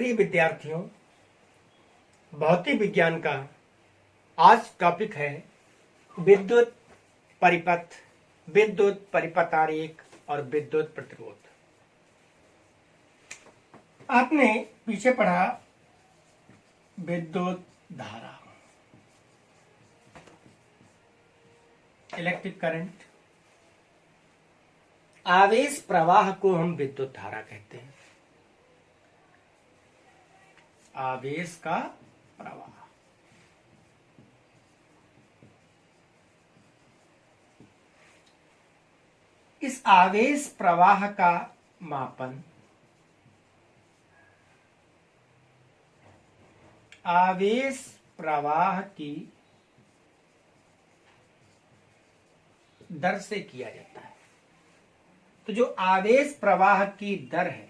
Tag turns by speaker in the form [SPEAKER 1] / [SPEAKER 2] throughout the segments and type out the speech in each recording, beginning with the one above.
[SPEAKER 1] प्रिय विद्यार्थियों, भौतिक विज्ञान का आज टॉपिक है विद्युत परिपथ, विद्युत परिपथ आरेख और विद्युत प्रतिरोध। आपने पीछे पढ़ा विद्युत धारा, इलेक्ट्रिक करंट, आवेश प्रवाह को हम विद्युत धारा कहते हैं। आवेश का प्रवाह, इस आवेश प्रवाह का मापन आवेश प्रवाह की दर से किया जाता है। तो जो आवेश प्रवाह की दर है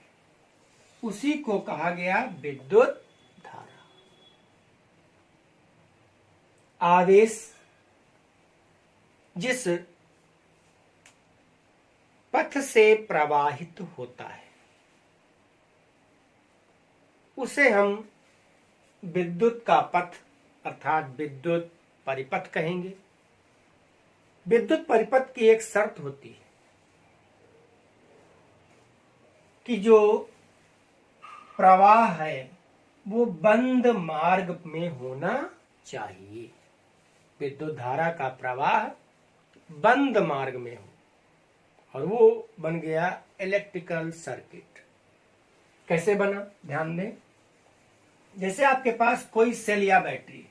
[SPEAKER 1] उसी को कहा गया विद्युत धारा। आवेश जिस पथ से प्रवाहित होता है उसे हम विद्युत का पथ अर्थात विद्युत परिपथ कहेंगे। विद्युत परिपथ की एक शर्त होती है कि जो प्रवाह है वो बंद मार्ग में होना चाहिए। विद्युत धारा का प्रवाह बंद मार्ग में हो, और वो बन गया इलेक्ट्रिकल सर्किट। कैसे बना, ध्यान दें। जैसे आपके पास कोई सेल या बैटरी है,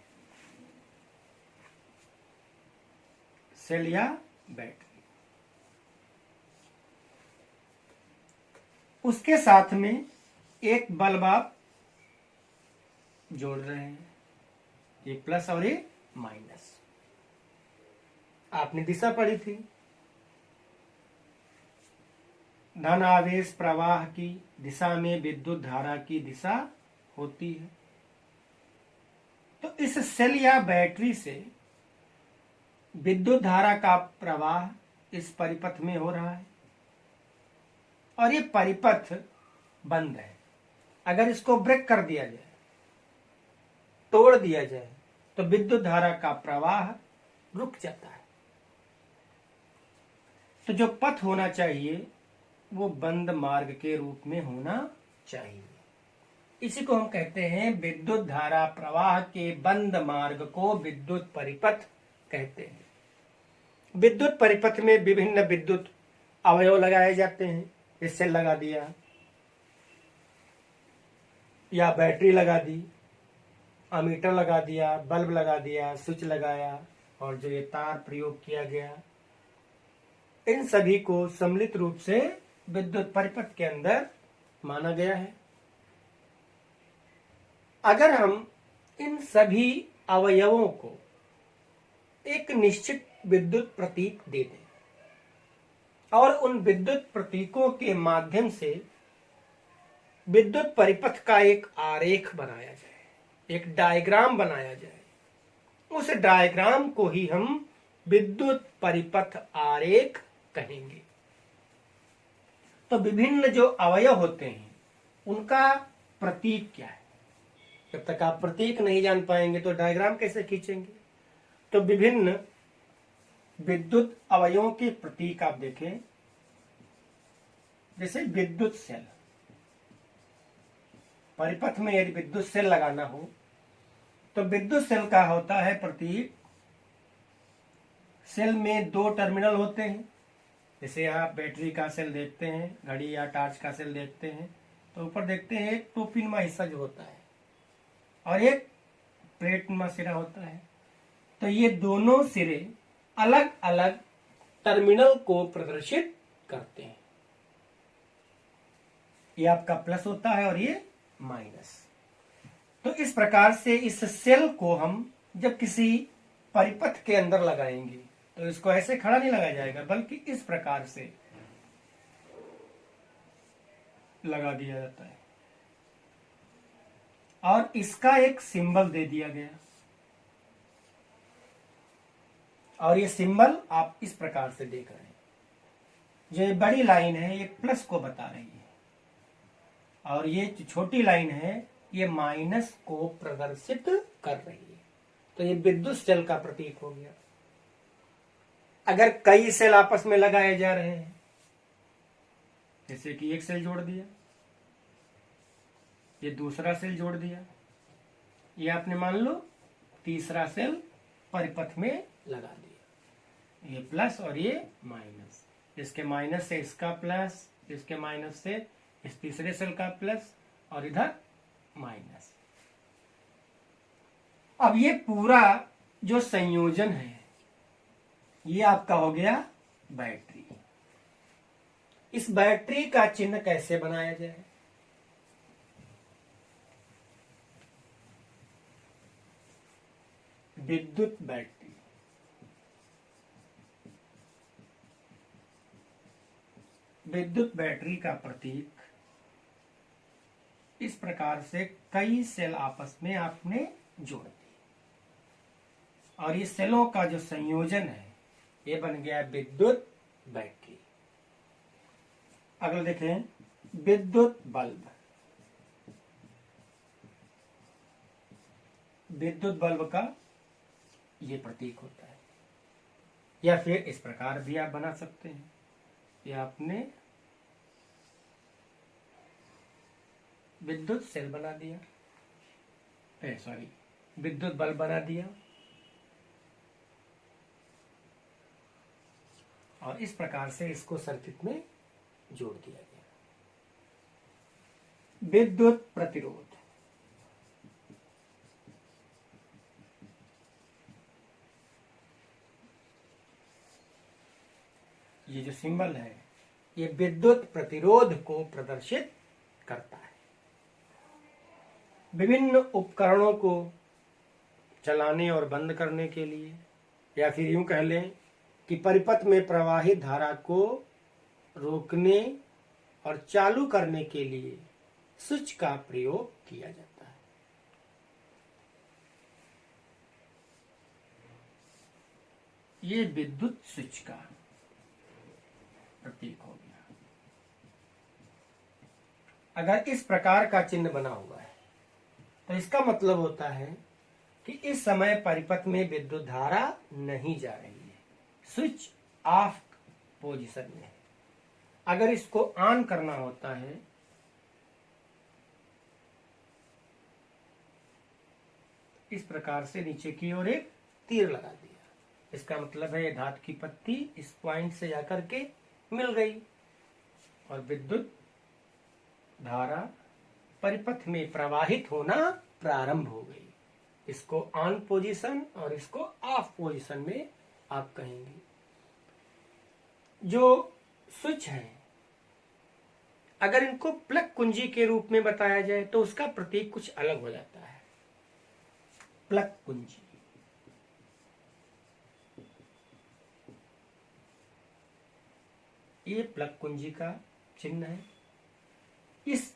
[SPEAKER 1] सेल या बैटरी, उसके साथ में एक बल्ब आप जोड़ रहे हैं, एक प्लस और एक माइनस। आपने दिशा पढ़ी थी, धन आवेश प्रवाह की दिशा में विद्युत धारा की दिशा होती है। तो इस सेल या बैटरी से विद्युत धारा का प्रवाह इस परिपथ में हो रहा है और ये परिपथ बंद है। अगर इसको ब्रेक कर दिया जाए, तोड़ दिया जाए, तो विद्युत धारा का प्रवाह रुक जाता है। तो जो पथ होना चाहिए वो बंद मार्ग के रूप में होना चाहिए। इसी को हम कहते हैं विद्युत धारा प्रवाह के बंद मार्ग को विद्युत परिपथ कहते हैं। विद्युत परिपथ में विभिन्न विद्युत अवयव लगाए जाते हैं। जैसे लगा दिया या बैटरी लगा दी, अमीटर लगा दिया, बल्ब लगा दिया, स्विच लगाया, और जो ये तार प्रयोग किया गया, इन सभी को सम्मिलित रूप से विद्युत परिपथ के अंदर माना गया है। अगर हम इन सभी अवयवों को एक निश्चित विद्युत प्रतीक दे दें और उन विद्युत प्रतीकों के माध्यम से विद्युत परिपथ का एक आरेख बनाया जाए, एक डायग्राम बनाया जाए, उस डायग्राम को ही हम विद्युत परिपथ आरेख कहेंगे। तो विभिन्न जो अवयव होते हैं उनका प्रतीक क्या है? जब तक आप प्रतीक नहीं जान पाएंगे तो डायग्राम कैसे खींचेंगे? तो विभिन्न विद्युत अवयवों के प्रतीक आप देखें। जैसे विद्युत सेल, परिपथ में यदि विद्युत सेल लगाना हो तो विद्युत सेल का होता है प्रतीक। सेल में दो टर्मिनल होते हैं। जैसे आप बैटरी का सेल देखते हैं, घड़ी या टॉर्च का सेल देखते हैं, तो ऊपर देखते हैं एक टोपीनुमा हिस्सा जो होता है और एक प्लेटनुमा सिरा होता है। तो ये दोनों सिरे अलग अलग टर्मिनल को प्रदर्शित करते हैं। ये आपका प्लस होता है और ये माइनस। तो इस प्रकार से इस सेल को हम जब किसी परिपथ के अंदर लगाएंगे तो इसको ऐसे खड़ा नहीं लगाया जाएगा, बल्कि इस प्रकार से लगा दिया जाता है और इसका एक सिंबल दे दिया गया। और ये सिंबल आप इस प्रकार से देख रहे हैं। जो बड़ी लाइन है ये प्लस को बता रही है और ये छोटी लाइन है ये माइनस को प्रदर्शित कर रही है। तो ये विद्युत सेल का प्रतीक हो गया। अगर कई सेल आपस में लगाए जा रहे हैं, जैसे कि एक सेल जोड़ दिया, ये दूसरा सेल जोड़ दिया, ये आपने मान लो तीसरा सेल परिपथ में लगा दिया, ये प्लस और ये माइनस, इसके माइनस से इसका प्लस, इसके माइनस से इस तीसरे सेल का प्लस और इधर माइनस। अब ये पूरा जो संयोजन है ये आपका हो गया बैटरी। इस बैटरी का चिन्ह कैसे बनाया जाए? विद्युत बैटरी। विद्युत बैटरी का प्रतीक इस प्रकार से कई सेल आपस में आपने जोड़ दिए और ये सेलों का जो संयोजन है ये बन गया विद्युत बैटरी। अगला देखें, विद्युत बल्ब। विद्युत बल्ब का ये प्रतीक होता है, या फिर इस प्रकार भी आप बना सकते हैं। ये आपने विद्युत सेल बना दिया, विद्युत बल्ब बना दिया और इस प्रकार से इसको सर्किट में जोड़ दिया गया। विद्युत प्रतिरोध। ये जो सिंबल है ये विद्युत प्रतिरोध को प्रदर्शित करता है। विभिन्न उपकरणों को चलाने और बंद करने के लिए, या फिर यूं कह लें कि परिपथ में प्रवाहित धारा को रोकने और चालू करने के लिए स्विच का प्रयोग किया जाता है। ये विद्युत स्विच का प्रतीक हो गया। अगर इस प्रकार का चिन्ह बना हुआ है तो इसका मतलब होता है कि इस समय परिपथ में विद्युत धारा नहीं जा रही है, स्विच ऑफ पोजीशन में है। अगर इसको ऑन करना होता है इस प्रकार से नीचे की ओर एक तीर लगा दिया, इसका मतलब है धातु की पत्ती इस पॉइंट से जाकर के मिल गई और विद्युत धारा परिपथ में प्रवाहित होना प्रारंभ हो गई। इसको ऑन पोजीशन और इसको ऑफ पोजीशन में आप कहेंगे। जो स्विच है अगर इनको प्लग कुंजी के रूप में बताया जाए तो उसका प्रतीक कुछ अलग हो जाता है। प्लग कुंजी, ये प्लग कुंजी का चिन्ह है। इस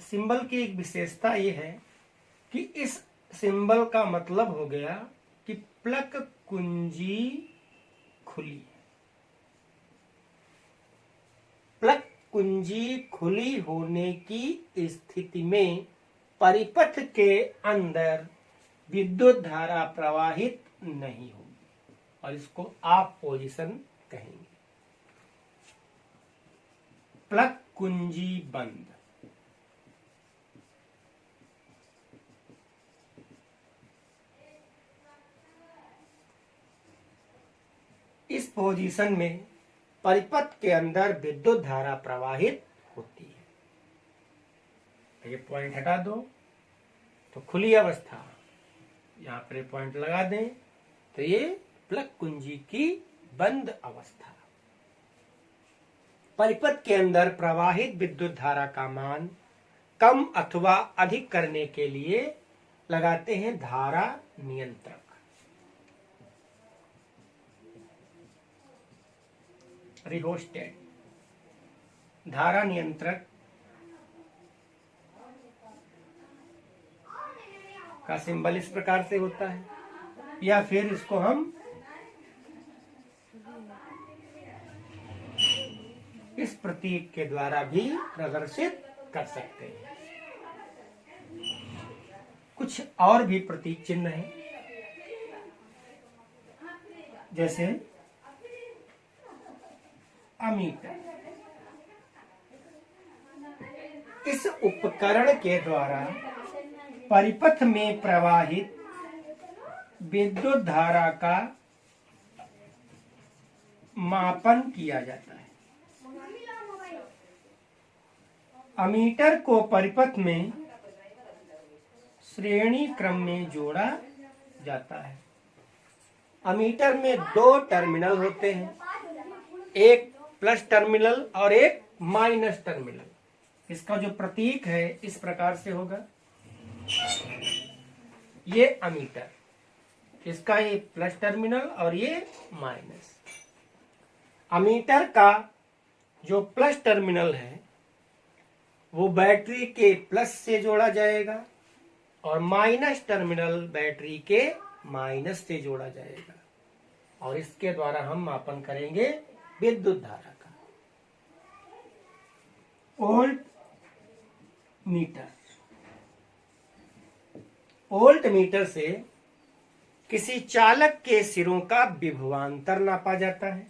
[SPEAKER 1] सिंबल की एक विशेषता ये है कि इस सिंबल का मतलब हो गया कि प्लग कुंजी खुली है। प्लग कुंजी खुली होने की स्थिति में परिपथ के अंदर विद्युत धारा प्रवाहित नहीं होगी और इसको ऑफ पोजीशन कहेंगे। प्लग कुंजी बंद। इस पोजीशन में परिपथ के अंदर विद्युत धारा प्रवाहित होती है। ये पॉइंट हटा दो तो खुली अवस्था, यहां पर पॉइंट लगा दें तो ये प्लग कुंजी की बंद अवस्था। परिपथ के अंदर प्रवाहित विद्युत धारा का मान कम अथवा अधिक करने के लिए लगाते हैं धारा नियंत्रक। रिहोस्टेट। धारा नियंत्रक का सिंबल इस प्रकार से होता है, या फिर इसको हम इस प्रतीक के द्वारा भी प्रदर्शित कर सकते हैं। कुछ और भी प्रतीक चिन्ह हैं, जैसे अमीटर। इस उपकरण के द्वारा परिपथ में प्रवाहित विद्युत धारा का मापन किया जाता है। अमीटर को परिपथ में श्रेणी क्रम में जोड़ा जाता है। अमीटर में दो टर्मिनल होते हैं, एक प्लस टर्मिनल और एक माइनस टर्मिनल। इसका जो प्रतीक है इस प्रकार से होगा, ये अमीटर, इसका ये प्लस टर्मिनल और ये माइनस। अमीटर का जो प्लस टर्मिनल है वो बैटरी के प्लस से जोड़ा जाएगा और माइनस टर्मिनल बैटरी के माइनस से जोड़ा जाएगा, और इसके द्वारा हम मापन करेंगे विद्युत धारा का। Volt meter. वोल्ट मीटर से किसी चालक के सिरों का विभवांतर नापा जाता है।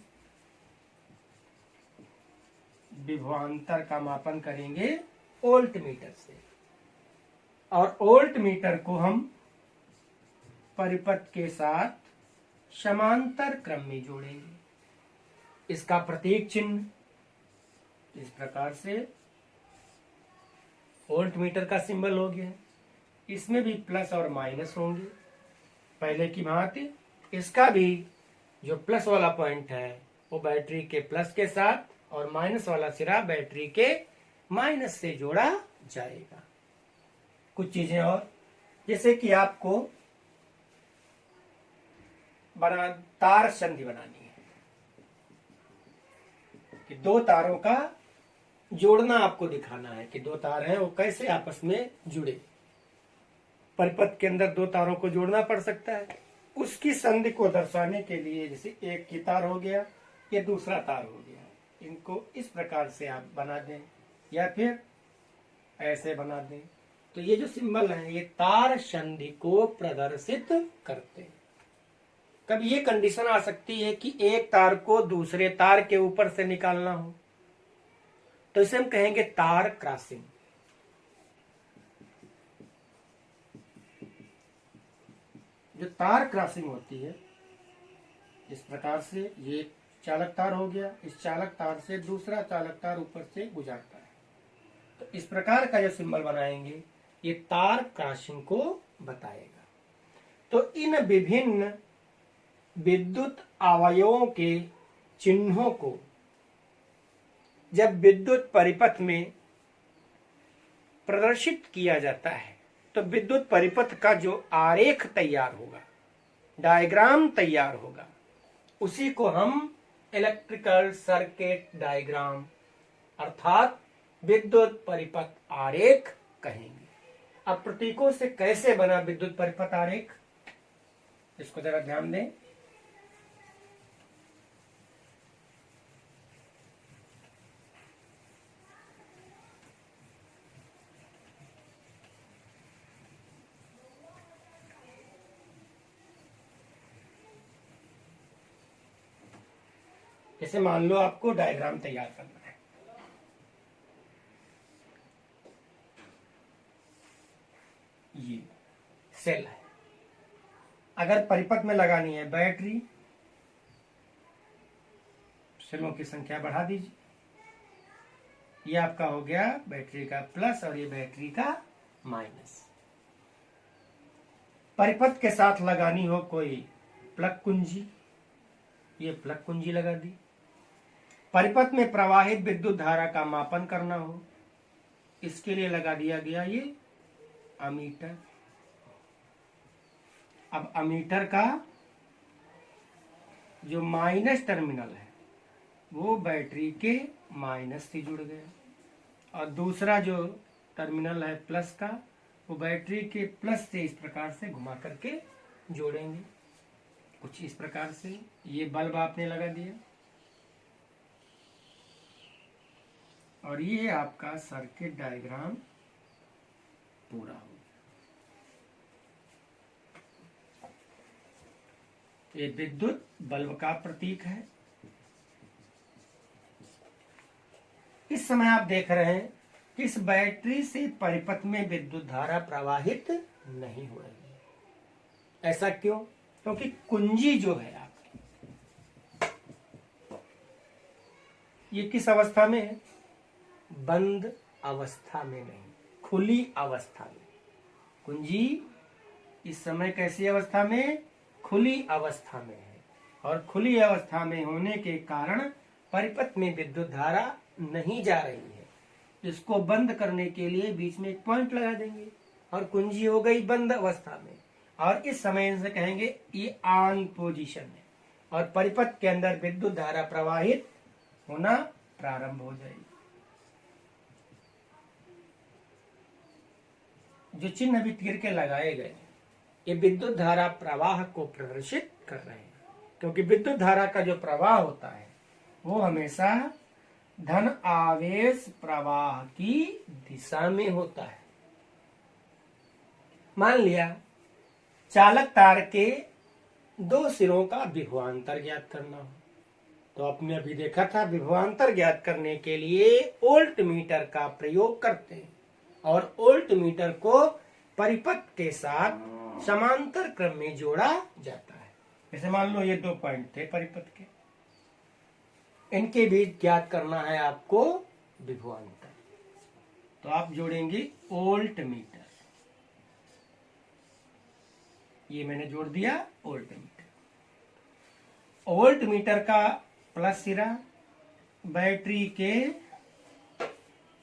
[SPEAKER 1] विभवांतर का मापन करेंगे वोल्ट मीटर से, और वोल्ट मीटर को हम परिपथ के साथ समांतर क्रम में जोड़ेंगे। इसका प्रतीक चिन्ह इस प्रकार से वोल्ट मीटर का सिंबल हो गया। इसमें भी प्लस और माइनस होंगे पहले की भांति। इसका भी जो प्लस वाला पॉइंट है वो बैटरी के प्लस के साथ और माइनस वाला सिरा बैटरी के माइनस से जोड़ा जाएगा। कुछ चीजें और, जैसे कि आपको तार संधि बनानी है कि दो तारों का जोड़ना आपको दिखाना है कि दो तार हैं वो कैसे आपस में जुड़े। परिपथ के अंदर दो तारों को जोड़ना पड़ सकता है, उसकी संधि को दर्शाने के लिए जैसे एक की तार हो गया, ये दूसरा तार हो गया, इनको इस प्रकार से आप बना दें या फिर ऐसे बना दें। तो ये जो सिंबल है ये तार संधि को प्रदर्शित करते हैं। कभी ये कंडीशन आ सकती है कि एक तार को दूसरे तार के ऊपर से निकालना हो, तो इसे हम कहेंगे तार क्रॉसिंग। जो तार क्रॉसिंग होती है इस प्रकार से, ये चालक तार हो गया, इस चालक तार से दूसरा चालक तार ऊपर से गुजरता है, तो इस प्रकार का जो सिंबल बनाएंगे ये तार क्रॉसिंग को बताएगा। तो इन विभिन्न विद्युत अवयवों के चिन्हों को जब विद्युत परिपथ में प्रदर्शित किया जाता है तो विद्युत परिपथ का जो आरेख तैयार होगा, डायग्राम तैयार होगा, उसी को हम इलेक्ट्रिकल सर्किट डायग्राम अर्थात विद्युत परिपथ आरेख कहेंगे। अब प्रतीकों से कैसे बना विद्युत परिपथ आरेख, इसको जरा ध्यान दें। जैसे मान लो आपको डायग्राम तैयार करना है, ये सेल है, अगर परिपथ में लगानी है बैटरी, सेलों की संख्या बढ़ा दीजिए, ये आपका हो गया बैटरी का प्लस और ये बैटरी का माइनस। परिपथ के साथ लगानी हो कोई प्लग कुंजी, ये प्लग कुंजी लगा दी। परिपथ में प्रवाहित विद्युत धारा का मापन करना हो, इसके लिए लगा दिया गया ये अमीटर। अब अमीटर का जो माइनस टर्मिनल है वो बैटरी के माइनस से जुड़ गया और दूसरा जो टर्मिनल है प्लस का वो बैटरी के प्लस से इस प्रकार से घुमा करके जोड़ेंगे। कुछ इस प्रकार से ये बल्ब आपने लगा दिया और ये आपका सर्किट डायग्राम पूरा हो। ये विद्युत बल्ब का प्रतीक है। इस समय आप देख रहे हैं कि इस बैटरी से परिपथ में विद्युत धारा प्रवाहित नहीं हो रही है। ऐसा क्यों? क्योंकि कुंजी जो है आपकी, ये किस अवस्था में है? बंद अवस्था में नहीं, खुली अवस्था में। कुंजी इस समय कैसी अवस्था में? खुली अवस्था में है। और खुली अवस्था में होने के कारण परिपथ में विद्युत धारा नहीं जा रही है। इसको बंद करने के लिए बीच में एक पॉइंट लगा देंगे और कुंजी हो गई बंद अवस्था में। और इस समय से कहेंगे ये ऑन पोजीशन है और परिपथ के अंदर विद्युत धारा प्रवाहित होना प्रारंभ हो जाएगी। जो चिन्ह अभी तीर के लगाए गए ये विद्युत धारा प्रवाह को प्रदर्शित कर रहे हैं, क्योंकि विद्युत धारा का जो प्रवाह होता है वो हमेशा धन आवेश प्रवाह की दिशा में होता है। मान लिया चालक तार के दो सिरों का विभवांतर ज्ञात करना हो, तो आपने अभी देखा था विभवांतर ज्ञात करने के लिए वोल्ट मीटर का प्रयोग करते हैं और वोल्ट मीटर को परिपथ के साथ समांतर क्रम में जोड़ा जाता है। जैसे मान लो ये 2 पॉइंट थे परिपथ के, इनके बीच ज्ञात करना है आपको विभवांतर, तो आप जोड़ेंगे वोल्ट मीटर। ये मैंने जोड़ दिया वोल्ट मीटर। वोल्ट मीटर का प्लस सिरा बैटरी के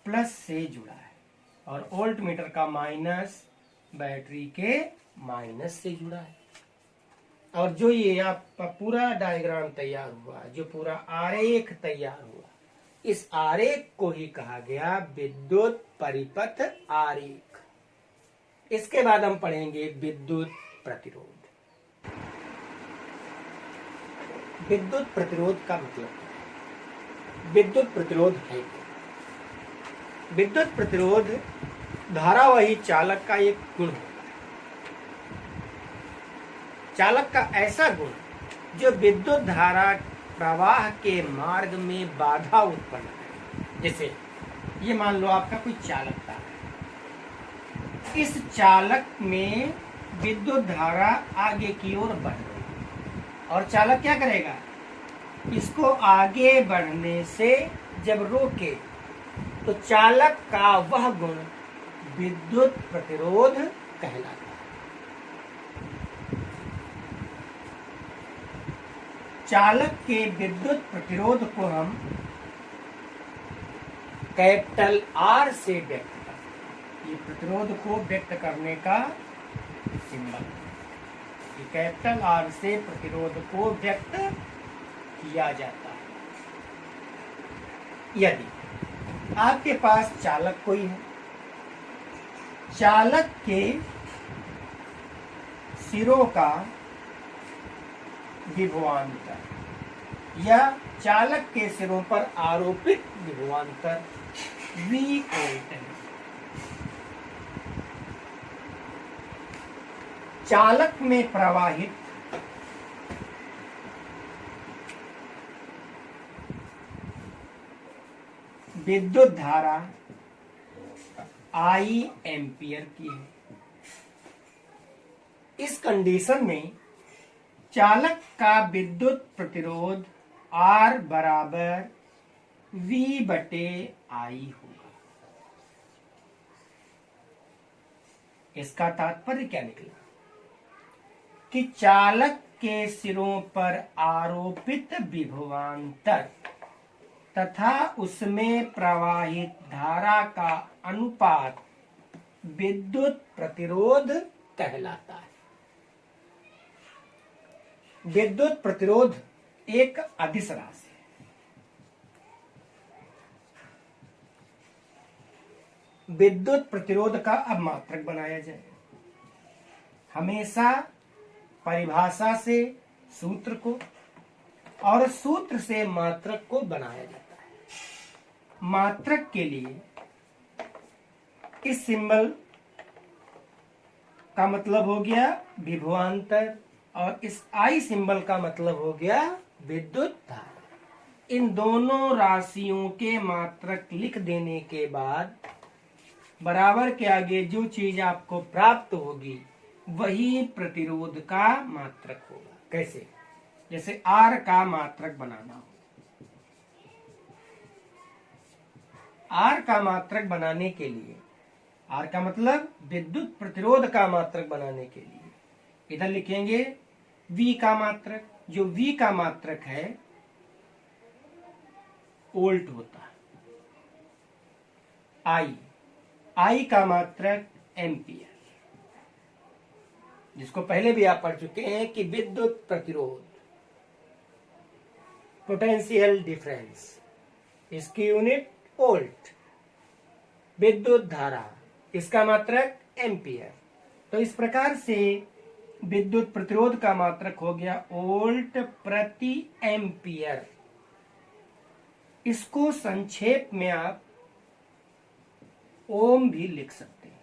[SPEAKER 1] प्लस से जुड़ा है और वोल्ट मीटर का माइनस बैटरी के माइनस से जुड़ा है। और जो ये आपका पूरा डायग्राम तैयार हुआ, जो पूरा आरेख तैयार हुआ, इस आरेख को ही कहा गया विद्युत परिपथ आरेख। इसके बाद हम पढ़ेंगे विद्युत प्रतिरोध। विद्युत प्रतिरोध का मतलब क्या है? विद्युत प्रतिरोध है क्या? विद्युत प्रतिरोध धारावाही चालक का एक गुण है। चालक का ऐसा गुण जो विद्युत धारा प्रवाह के मार्ग में बाधा उत्पन्न करे। जैसे ये मान लो आपका कोई चालक तार है, इस चालक में विद्युत धारा आगे की ओर बढ़ रही है और चालक क्या करेगा? इसको आगे बढ़ने से जब रोके तो चालक का वह गुण विद्युत प्रतिरोध कहलाता है। चालक के विद्युत प्रतिरोध को हम कैपिटल आर से व्यक्त करते हैं। ये प्रतिरोध को व्यक्त करने का सिंबल है। ये कैपिटल आर से प्रतिरोध को व्यक्त किया जाता है। यदि आपके पास चालक कोई है, चालक के सिरों का विभवांतर या चालक के सिरों पर आरोपित विभवांतर V वोल्ट है। चालक में प्रवाहित विद्युत धारा I एम्पियर की है। इस कंडीशन में चालक का विद्युत प्रतिरोध R बराबर V बटे I होगा। इसका तात्पर्य क्या निकला कि चालक के सिरों पर आरोपित विभवांतर तथा उसमें प्रवाहित धारा का अनुपात विद्युत प्रतिरोध कहलाता है। विद्युत प्रतिरोध एक अदिश राशि है। विद्युत प्रतिरोध का अब मात्रक बनाया जाए। हमेशा परिभाषा से सूत्र को और सूत्र से मात्रक को बनाया जाता है। मात्रक के लिए इस सिंबल का मतलब हो गया विभवांतर और इस आई सिंबल का मतलब हो गया विद्युत धारा। इन दोनों राशियों के मात्रक लिख देने के बाद बराबर के आगे जो चीज आपको प्राप्त होगी वही प्रतिरोध का मात्रक होगा। कैसे? जैसे आर का मात्रक बनाना हो, आर का मात्रक बनाने के लिए, आर का मतलब विद्युत प्रतिरोध का मात्रक बनाने के लिए इधर लिखेंगे V का मात्रक। जो V का मात्रक है वोल्ट होता है। I का मात्रक एम्पियर, जिसको पहले भी आप पढ़ चुके हैं कि विद्युत प्रतिरोध पोटेंशियल डिफरेंस, इसकी यूनिट वोल्ट। विद्युत धारा, इसका मात्रक एम्पियर। तो इस प्रकार से विद्युत प्रतिरोध का मात्रक हो गया वोल्ट प्रति एम्पियर। इसको संक्षेप में आप ओम भी लिख सकते हैं।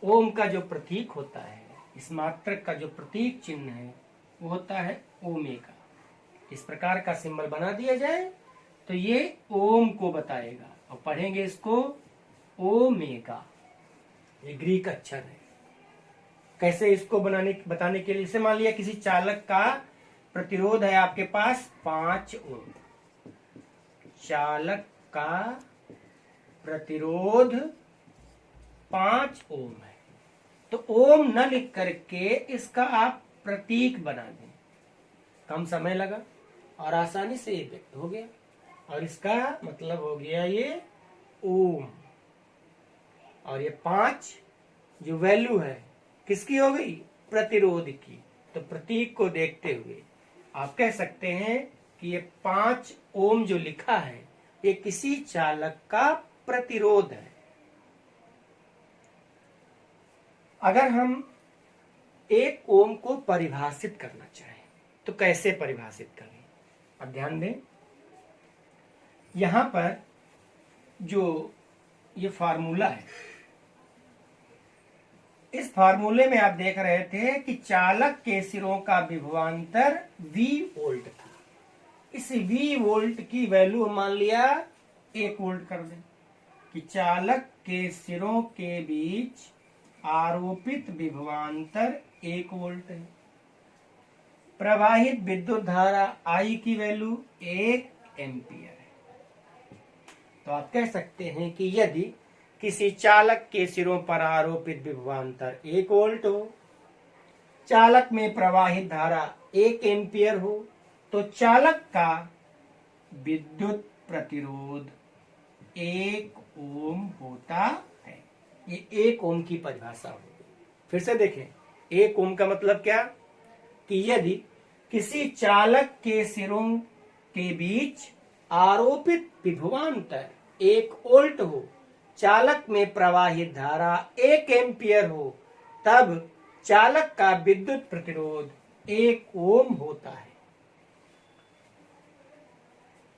[SPEAKER 1] ओम का जो प्रतीक होता है, इस मात्रक का जो प्रतीक चिन्ह है वो होता है ओमेगा। इस प्रकार का सिंबल बना दिया जाए तो ये ओम को बताएगा और पढ़ेंगे इसको ओमेगा। ये ग्रीक अक्षर है। कैसे इसको बताने के लिए, इसे मान लिया किसी चालक का प्रतिरोध है आपके पास 5 ओम। चालक का प्रतिरोध 5 ओम है, तो ओम न लिख करके इसका आप प्रतीक बना दें, कम समय लगा और आसानी से ये व्यक्त हो गया। और इसका मतलब हो गया ये ओम। और ये 5 जो वैल्यू है किसकी हो गई? प्रतिरोध की। तो प्रतीक को देखते हुए आप कह सकते हैं कि ये 5 ओम जो लिखा है ये किसी चालक का प्रतिरोध है। अगर हम 1 ओम को परिभाषित करना चाहें तो कैसे परिभाषित करें? अब ध्यान दें, यहां पर जो ये फार्मूला है, इस फार्मूले में आप देख रहे थे कि चालक के सिरों का विभवांतर V वोल्ट था। इस V वोल्ट की वैल्यू मान लिया 1 वोल्ट कर दें कि चालक के सिरों के बीच आरोपित विभवांतर 1 वोल्ट है। प्रवाहित विद्युत धारा I की वैल्यू 1 एम्पियर है। तो आप कह सकते हैं कि यदि किसी चालक के सिरों पर आरोपित विभवांतर 1 वोल्ट हो, चालक में प्रवाहित धारा 1 एम्पियर हो, तो चालक का विद्युत प्रतिरोध 1 ओम होता है। ये 1 ओम की परिभाषा होगी। फिर से देखें, 1 ओम का मतलब क्या? कि यदि किसी चालक के सिरों के बीच आरोपित विभवांतर 1 वोल्ट हो, चालक में प्रवाहित धारा 1 एम्पियर हो, तब चालक का विद्युत प्रतिरोध 1 ओम होता है।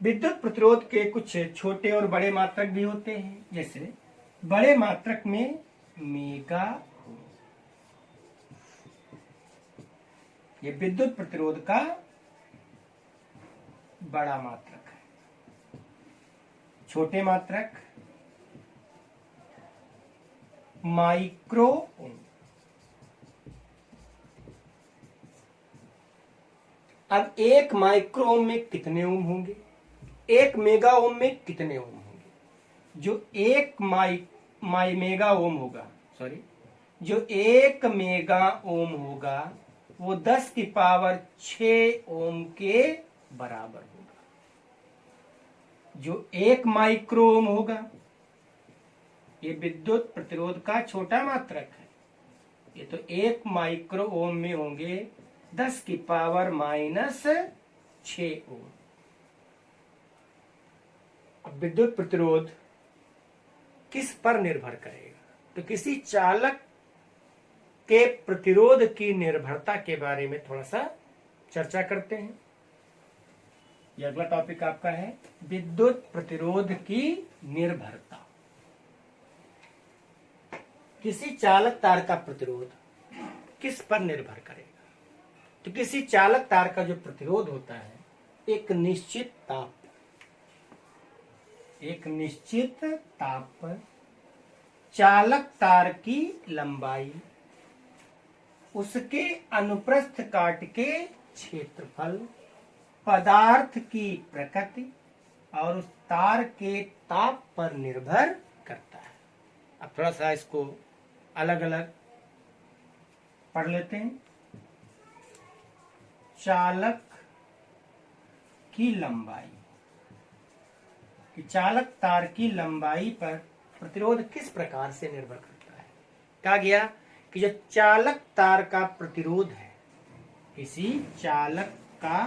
[SPEAKER 1] विद्युत प्रतिरोध के कुछ छोटे और बड़े मात्रक भी होते हैं। जैसे बड़े मात्रक में मेगा ओम, ये विद्युत प्रतिरोध का बड़ा मात्रक है। छोटे मात्रक माइक्रो ओम। अब 1 माइक्रो ओम में कितने ओम होंगे? 1 मेगा ओम में कितने ओम होंगे? जो 1 मेगा ओम होगा, जो 1 मेगा ओम होगा वो 10 की पावर 6 ओम के बराबर होगा। जो 1 माइक्रो ओम होगा ये विद्युत प्रतिरोध का छोटा मात्रक है। ये तो 1 माइक्रो ओम में होंगे 10 की पावर -6 ओम। अब विद्युत प्रतिरोध किस पर निर्भर करेगा? तो किसी चालक के प्रतिरोध की निर्भरता के बारे में थोड़ा सा चर्चा करते हैं। यह अगला टॉपिक आपका है विद्युत प्रतिरोध की निर्भरता। किसी चालक तार का प्रतिरोध किस पर निर्भर करेगा? तो किसी चालक तार का जो प्रतिरोध होता है एक निश्चित ताप पर चालक तार की लंबाई, उसके अनुप्रस्थ काट के क्षेत्रफल, पदार्थ की प्रकृति और उस तार के ताप पर निर्भर करता है। अब थोड़ा सा इसको अलग अलग पढ़ लेते हैं। चालक की लंबाई, कि चालक तार की लंबाई पर प्रतिरोध किस प्रकार से निर्भर करता है। कहा गया कि जो चालक तार का प्रतिरोध है, किसी चालक का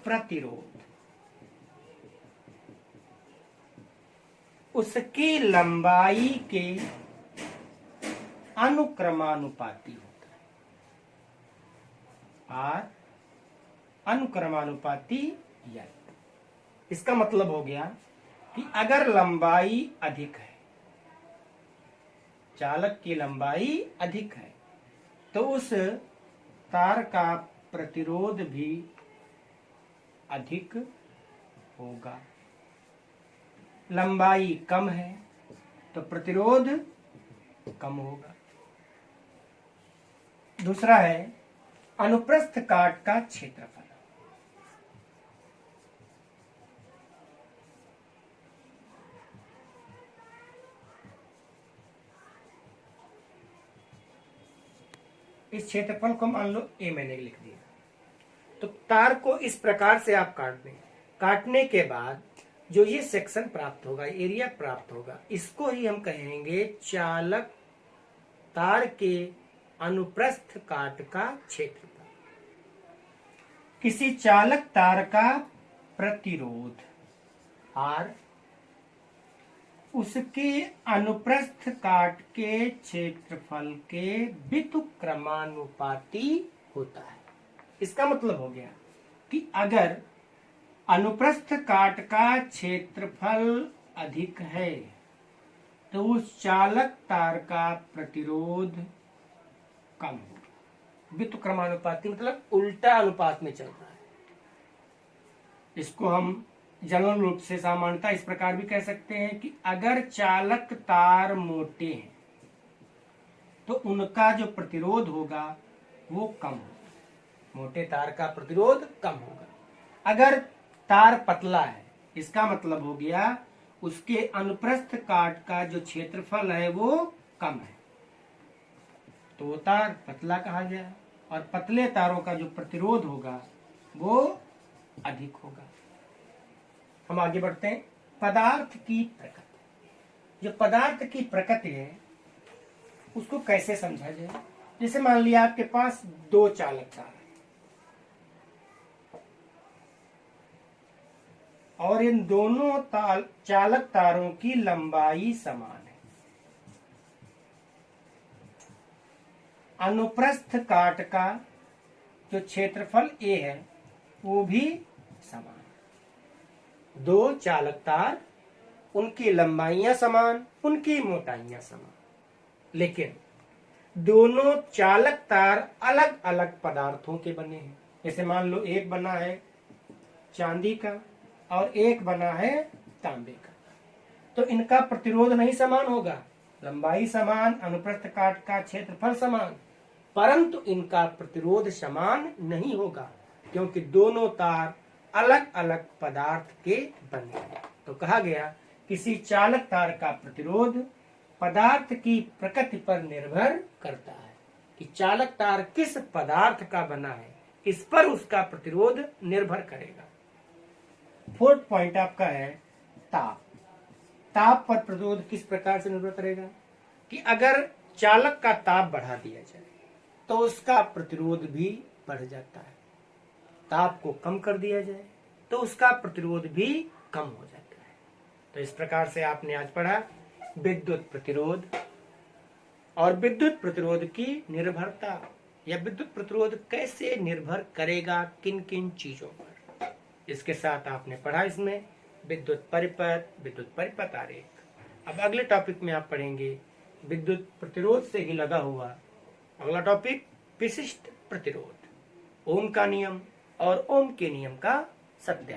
[SPEAKER 1] प्रतिरोध उसकी लंबाई के अनुक्रमानुपाती होता है, और अनुक्रमानुपाती या। इसका मतलब हो गया कि अगर लंबाई अधिक है, चालक की लंबाई अधिक है, तो उस तार का प्रतिरोध भी अधिक होगा। लंबाई कम है तो प्रतिरोध कम होगा। दूसरा है अनुप्रस्थ काट का क्षेत्रफल। इस क्षेत्रफल को मान लो ए मैंने लिख दिया। तो तार को इस प्रकार से आप काट दें, काटने के बाद जो ये सेक्शन प्राप्त होगा, एरिया प्राप्त होगा, इसको ही हम कहेंगे चालक तार के अनुप्रस्थ काट का क्षेत्रफल। किसी चालक तार का प्रतिरोध और उसके अनुप्रस्थ काट के क्षेत्रफल के व्युत्क्रमानुपाती होता है। इसका मतलब हो गया कि अगर अनुप्रस्थ काट का क्षेत्रफल अधिक है तो उस चालक तार का प्रतिरोध कम होगा। व्युत्क्रमानुपाती मतलब उल्टा अनुपात में चल रहा है। इसको हम जनरल रूप से सामान्यतः इस प्रकार भी कह सकते हैं कि अगर चालक तार मोटे हैं तो उनका जो प्रतिरोध होगा वो कम होगा। मोटे तार का प्रतिरोध कम होगा। अगर तार पतला है, इसका मतलब हो गया उसके अनुप्रस्थ काट का जो क्षेत्रफल है वो कम है, तो वो तार पतला कहा गया। और पतले तारों का जो प्रतिरोध होगा वो अधिक होगा। हम आगे बढ़ते हैं। पदार्थ की प्रकृति। जो पदार्थ की प्रकृति है उसको कैसे समझा जाए। जैसे मान लिया आपके पास दो चालक तार है और इन दोनों चालक तारों की लंबाई समान है। अनुप्रस्थ काट का जो क्षेत्रफल ए है वो भी समान। दो चालक तार, उनकी लंबाइयां समान, उनकी मोटाइयां समान, लेकिन दोनों चालक तार अलग अलग पदार्थों के बने हैं। जैसे मान लो एक बना है चांदी का और एक बना है तांबे का, तो इनका प्रतिरोध नहीं समान होगा। लंबाई समान, अनुप्रस्थ काट का क्षेत्रफल समान, परंतु इनका प्रतिरोध समान नहीं होगा क्योंकि दोनों तार अलग अलग पदार्थ के बने हैं। तो कहा गया किसी चालक तार का प्रतिरोध पदार्थ की प्रकृति पर निर्भर करता है कि चालक तार किस पदार्थ का बना है, इस पर उसका प्रतिरोध निर्भर करेगा। फोर्थ पॉइंट आपका है ताप। ताप पर प्रतिरोध किस प्रकार से निर्भर करेगा कि अगर चालक का ताप बढ़ा दिया जाए तो उसका प्रतिरोध भी बढ़ जाता है, ताप को कम कर दिया जाए तो उसका प्रतिरोध भी कम हो जाता है। तो इस प्रकार से आपने आज पढ़ा विद्युत प्रतिरोध और विद्युत प्रतिरोध की निर्भरता, या विद्युत प्रतिरोध कैसे निर्भर करेगा किन किन चीजों पर। इसके साथ आपने पढ़ा इसमें विद्युत परिपथ, विद्युत परिपथ आरेख। अब अगले टॉपिक में आप पढ़ेंगे विद्युत प्रतिरोध से ही लगा हुआ। अगला टॉपिक विशिष्ट प्रतिरोध, ओम का नियम और ओम के नियम का सत्यापन।